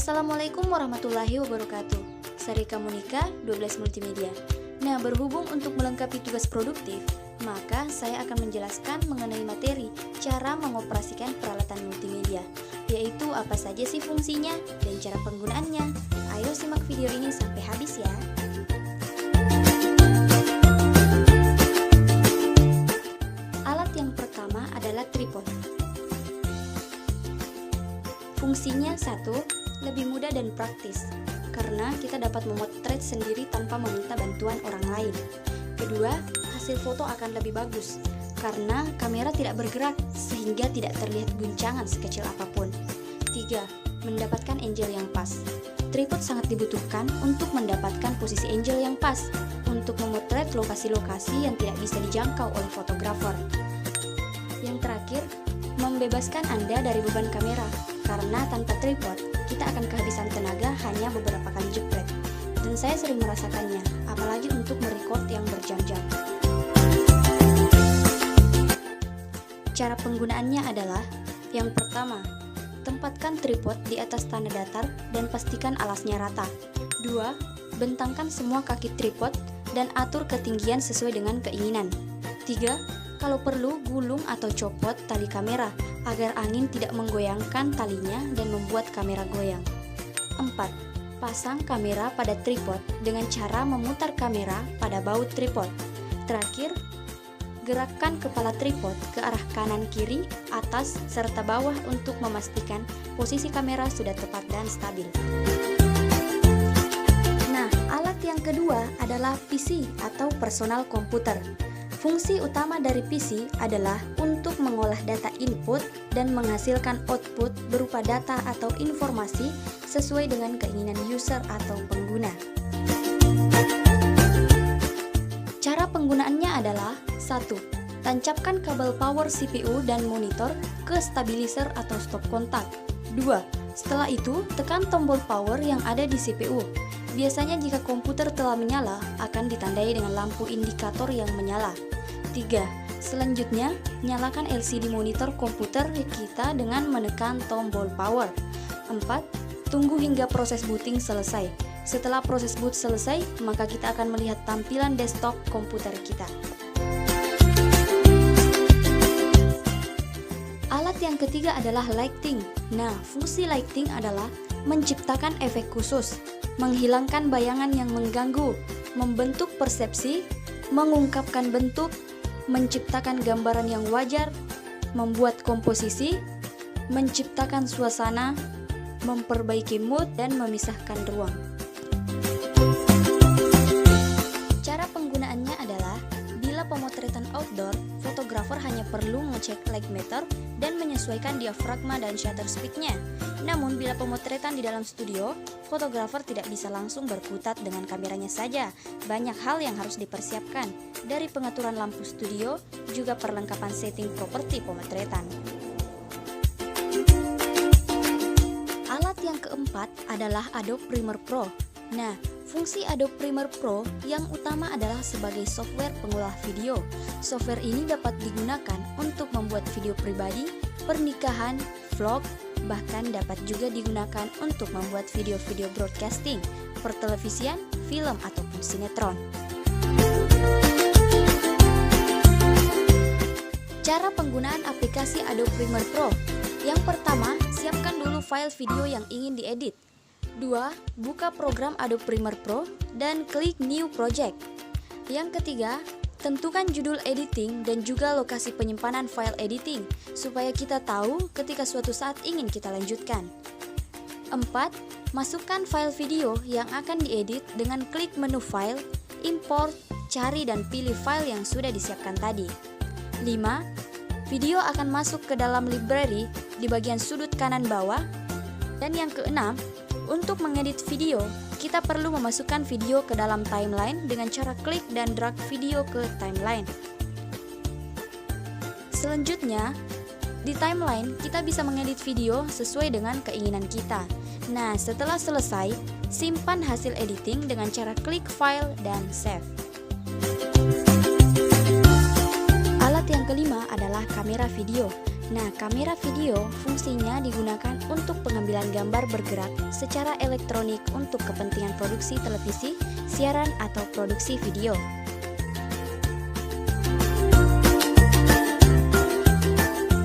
Assalamualaikum warahmatullahi wabarakatuh. Sarika Monika, 12 Multimedia. Nah, berhubung untuk melengkapi tugas produktif, maka saya akan menjelaskan mengenai materi cara mengoperasikan peralatan multimedia, yaitu apa saja sih fungsinya dan cara penggunaannya. Ayo simak video ini sampai habis ya. Alat yang pertama adalah tripod. Fungsinya satu, lebih mudah dan praktis, karena kita dapat memotret sendiri tanpa meminta bantuan orang lain. Kedua, hasil foto akan lebih bagus, karena kamera tidak bergerak sehingga tidak terlihat guncangan sekecil apapun. Tiga, mendapatkan angle yang pas. Tripod sangat dibutuhkan untuk mendapatkan posisi angle yang pas, untuk memotret lokasi-lokasi yang tidak bisa dijangkau oleh fotografer. Yang terakhir, membebaskan Anda dari beban kamera, karena tanpa tripod, kita akan kehabisan tenaga hanya beberapa kali jepret. Dan saya sering merasakannya, apalagi untuk merecord yang berjam-jam. Cara penggunaannya adalah, yang pertama, tempatkan tripod di atas tanah datar dan pastikan alasnya rata. Dua, bentangkan semua kaki tripod dan atur ketinggian sesuai dengan keinginan. Tiga, kalau perlu, gulung atau copot tali kamera agar angin tidak menggoyangkan talinya dan membuat kamera goyang. 4. Pasang kamera pada tripod dengan cara memutar kamera pada baut tripod. Terakhir, gerakkan kepala tripod ke arah kanan, kiri, atas, serta bawah untuk memastikan posisi kamera sudah tepat dan stabil. Nah, alat yang kedua adalah PC atau personal komputer. Fungsi utama dari PC adalah untuk mengolah data input dan menghasilkan output berupa data atau informasi sesuai dengan keinginan user atau pengguna. Cara penggunaannya adalah 1. Tancapkan kabel power CPU dan monitor ke stabilizer atau stop kontak. 2. Setelah itu, tekan tombol power yang ada di CPU. Biasanya jika komputer telah menyala, akan ditandai dengan lampu indikator yang menyala. 3. Selanjutnya, nyalakan LCD monitor komputer kita dengan menekan tombol power. 4. Tunggu hingga proses booting selesai. Setelah proses boot selesai, maka kita akan melihat tampilan desktop komputer kita. Alat yang ketiga adalah lighting. Nah, fungsi lighting adalah menciptakan efek khusus, menghilangkan bayangan yang mengganggu, membentuk persepsi, mengungkapkan bentuk, menciptakan gambaran yang wajar, membuat komposisi, menciptakan suasana, memperbaiki mood, dan memisahkan ruang. Cara penggunaannya adalah, bila pemotretan outdoor, fotografer hanya perlu mengecek light meter dan menyesuaikan diafragma dan shutter speed-nya. Namun, bila pemotretan di dalam studio, fotografer tidak bisa langsung berkutat dengan kameranya saja. Banyak hal yang harus dipersiapkan, dari pengaturan lampu studio, juga perlengkapan setting properti pemotretan. Alat yang keempat adalah Adobe Premiere Pro. Nah, fungsi Adobe Premiere Pro yang utama adalah sebagai software pengolah video. Software ini dapat digunakan untuk membuat video pribadi, pernikahan, vlog, bahkan dapat juga digunakan untuk membuat video-video broadcasting, pertelevisian, film, ataupun sinetron. Cara penggunaan aplikasi Adobe Premiere Pro. Yang pertama, siapkan dulu file video yang ingin diedit. 2. Buka program Adobe Premiere Pro dan klik New Project. Yang ketiga, tentukan judul editing dan juga lokasi penyimpanan file editing, supaya kita tahu ketika suatu saat ingin kita lanjutkan. 4. Masukkan file video yang akan diedit dengan klik menu file, import, cari dan pilih file yang sudah disiapkan tadi. 5. Video akan masuk ke dalam library di bagian sudut kanan bawah. Dan yang keenam, untuk mengedit video, kita perlu memasukkan video ke dalam timeline dengan cara klik dan drag video ke timeline. Selanjutnya, di timeline kita bisa mengedit video sesuai dengan keinginan kita. Nah, setelah selesai, simpan hasil editing dengan cara klik file dan save. Alat yang kelima adalah kamera video. Nah, kamera video fungsinya digunakan untuk pengambilan gambar bergerak secara elektronik untuk kepentingan produksi televisi, siaran, atau produksi video.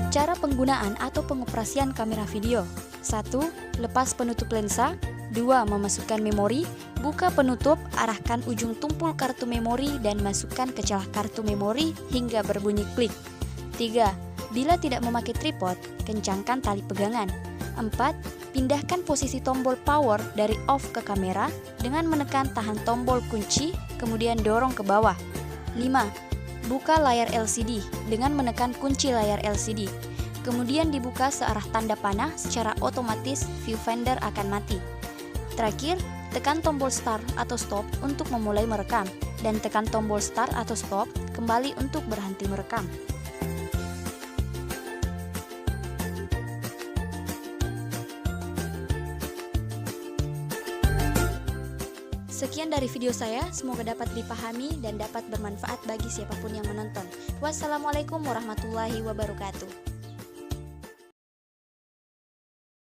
Cara penggunaan atau pengoperasian kamera video. 1. Lepas penutup lensa. 2. Memasukkan memori. Buka penutup, arahkan ujung tumpul kartu memori dan masukkan ke celah kartu memori hingga berbunyi klik. 3. Bila tidak memakai tripod, kencangkan tali pegangan. 4. Pindahkan posisi tombol power dari off ke kamera dengan menekan tahan tombol kunci, kemudian dorong ke bawah. 5. Buka layar LCD dengan menekan kunci layar LCD. Kemudian dibuka searah tanda panah, secara otomatis viewfinder akan mati. Terakhir, tekan tombol start atau stop untuk memulai merekam, dan tekan tombol start atau stop kembali untuk berhenti merekam. Sekian dari video saya, semoga dapat dipahami dan dapat bermanfaat bagi siapapun yang menonton. Wassalamualaikum warahmatullahi wabarakatuh.